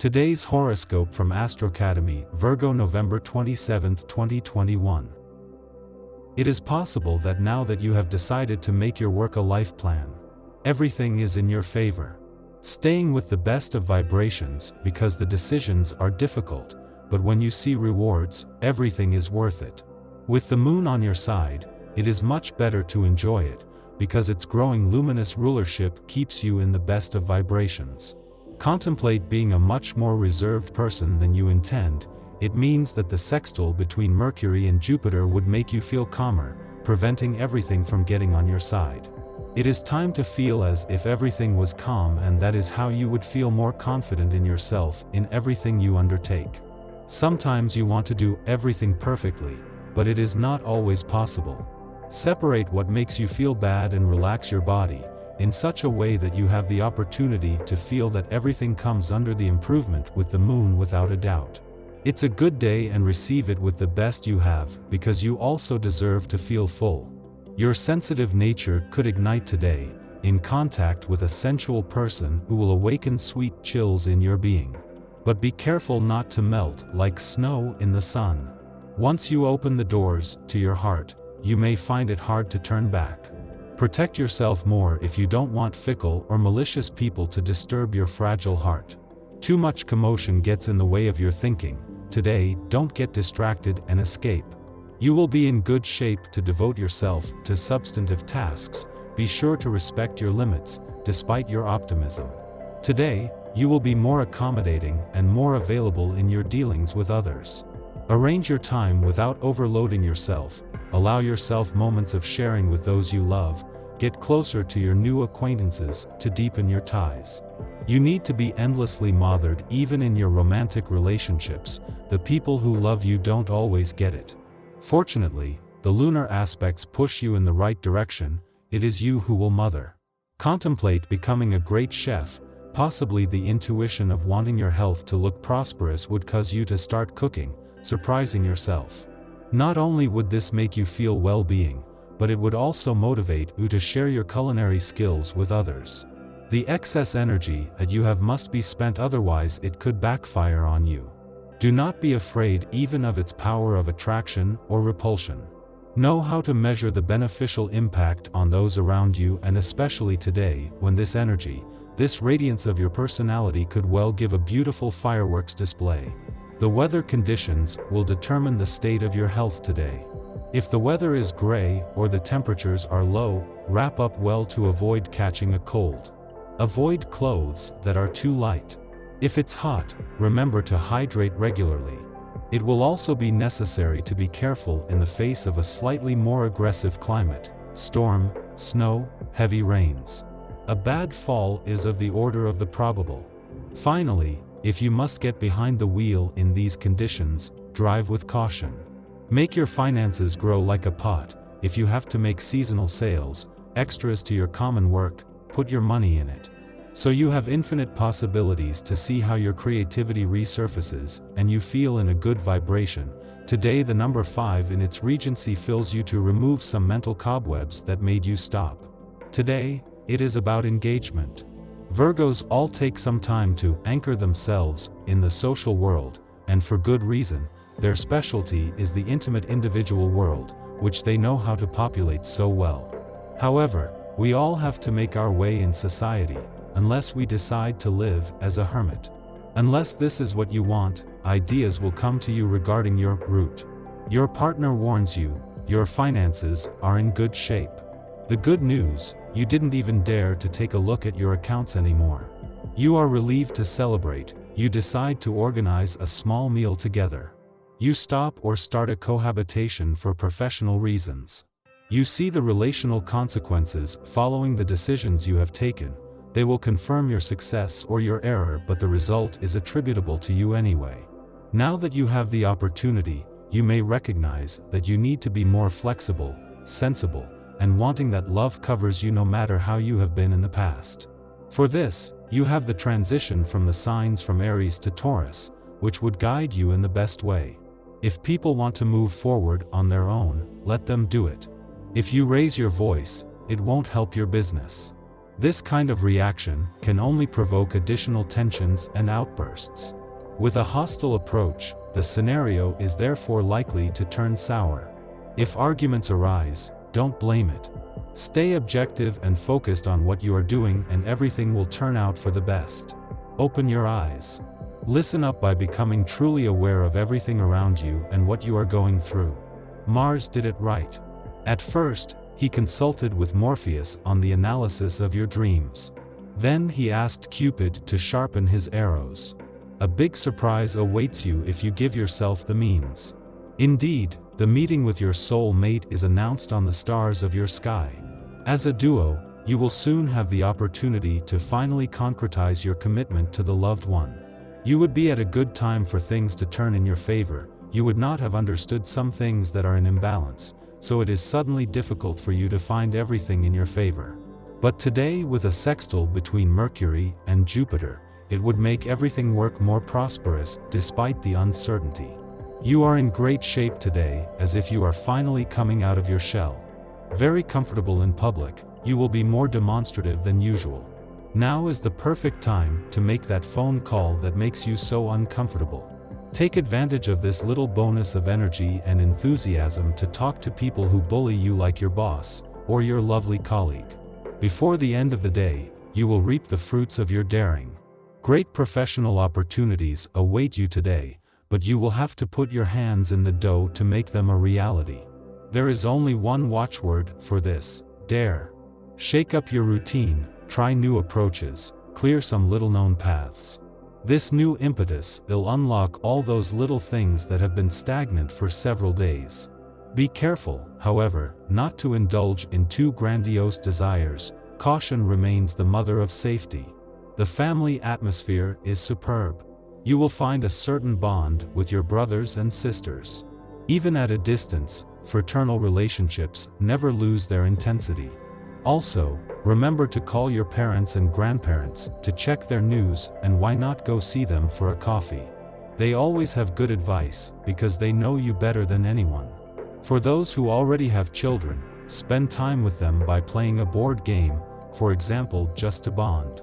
Today's horoscope from Astrocademy, Virgo November 27, 2021. It is possible that now that you have decided to make your work a life plan, everything is in your favor. Staying with the best of vibrations because the decisions are difficult, but when you see rewards, everything is worth it. With the moon on your side, it is much better to enjoy it, because its growing luminous rulership keeps you in the best of vibrations. Contemplate being a much more reserved person than you intend. It means that the sextile between Mercury and Jupiter would make you feel calmer, preventing everything from getting on your side. It is time to feel as if everything was calm, and that is how you would feel more confident in yourself in everything you undertake. Sometimes you want to do everything perfectly, but it is not always possible. Separate what makes you feel bad and relax your body, in such a way that you have the opportunity to feel that everything comes under the improvement with the moon without a doubt. It's a good day and receive it with the best you have, because you also deserve to feel full. Your sensitive nature could ignite today, in contact with a sensual person who will awaken sweet chills in your being. But be careful not to melt like snow in the sun. Once you open the doors to your heart, you may find it hard to turn back. Protect yourself more if you don't want fickle or malicious people to disturb your fragile heart. Too much commotion gets in the way of your thinking. Today, don't get distracted and escape. You will be in good shape to devote yourself to substantive tasks. Be sure to respect your limits, despite your optimism. Today, you will be more accommodating and more available in your dealings with others. Arrange your time without overloading yourself. Allow yourself moments of sharing with those you love. Get closer to your new acquaintances to deepen your ties. You need to be endlessly mothered even in your romantic relationships. The people who love you don't always get it. Fortunately, the lunar aspects push you in the right direction. It is you who will mother. Contemplate becoming a great chef. Possibly the intuition of wanting your health to look prosperous would cause you to start cooking, surprising yourself. Not only would this make you feel well-being, but it would also motivate you to share your culinary skills with others. The excess energy that you have must be spent, otherwise it could backfire on you. Do not be afraid even of its power of attraction or repulsion. Know how to measure the beneficial impact on those around you, and especially today, when this energy, this radiance of your personality could well give a beautiful fireworks display. The weather conditions will determine the state of your health today. If the weather is gray or the temperatures are low, wrap up well to avoid catching a cold. Avoid clothes that are too light. If it's hot, remember to hydrate regularly. It will also be necessary to be careful in the face of a slightly more aggressive climate: storm, snow, heavy rains. A bad fall is of the order of the probable. Finally, if you must get behind the wheel in these conditions, drive with caution. Make your finances grow like a pot. If you have to make seasonal sales, extras to your common work, put your money in it. So you have infinite possibilities to see how your creativity resurfaces, and you feel in a good vibration. Today the number 5 in its regency fills you to remove some mental cobwebs that made you stop. Today, it is about engagement. Virgos all take some time to anchor themselves in the social world, and for good reason. Their specialty is the intimate individual world, which they know how to populate so well. However, we all have to make our way in society, unless we decide to live as a hermit. Unless this is what you want, ideas will come to you regarding your route. Your partner warns you, your finances are in good shape. The good news, you didn't even dare to take a look at your accounts anymore. You are relieved to celebrate. You decide to organize a small meal together. You stop or start a cohabitation for professional reasons. You see the relational consequences following the decisions you have taken. They will confirm your success or your error, but the result is attributable to you anyway. Now that you have the opportunity, you may recognize that you need to be more flexible, sensible, and wanting that love covers you no matter how you have been in the past. For this, you have the transition from the signs from Aries to Taurus, which would guide you in the best way. If people want to move forward on their own, let them do it. If you raise your voice, it won't help your business. This kind of reaction can only provoke additional tensions and outbursts. With a hostile approach, the scenario is therefore likely to turn sour. If arguments arise, don't blame it. Stay objective and focused on what you are doing, and everything will turn out for the best. Open your eyes. Listen up by becoming truly aware of everything around you and what you are going through. Mars did it right. At first, he consulted with Morpheus on the analysis of your dreams. Then he asked Cupid to sharpen his arrows. A big surprise awaits you if you give yourself the means. Indeed, the meeting with your soul mate is announced on the stars of your sky. As a duo, you will soon have the opportunity to finally concretize your commitment to the loved one. You would be at a good time for things to turn in your favor. You would not have understood some things that are in imbalance, so it is suddenly difficult for you to find everything in your favor. But today, with a sextile between Mercury and Jupiter, it would make everything work more prosperous despite the uncertainty. You are in great shape today, as if you are finally coming out of your shell. Very comfortable in public, you will be more demonstrative than usual. Now is the perfect time to make that phone call that makes you so uncomfortable. Take advantage of this little bonus of energy and enthusiasm to talk to people who bully you, like your boss or your lovely colleague. Before the end of the day, you will reap the fruits of your daring. Great professional opportunities await you today, but you will have to put your hands in the dough to make them a reality. There is only one watchword for this: dare. Shake up your routine, try new approaches, clear some little-known paths. This new impetus will unlock all those little things that have been stagnant for several days. Be careful, however, not to indulge in too grandiose desires. Caution remains the mother of safety. The family atmosphere is superb. You will find a certain bond with your brothers and sisters. Even at a distance, fraternal relationships never lose their intensity. Also, remember to call your parents and grandparents to check their news, and why not go see them for a coffee? They always have good advice, because they know you better than anyone. For those who already have children, spend time with them by playing a board game, for example, just to bond.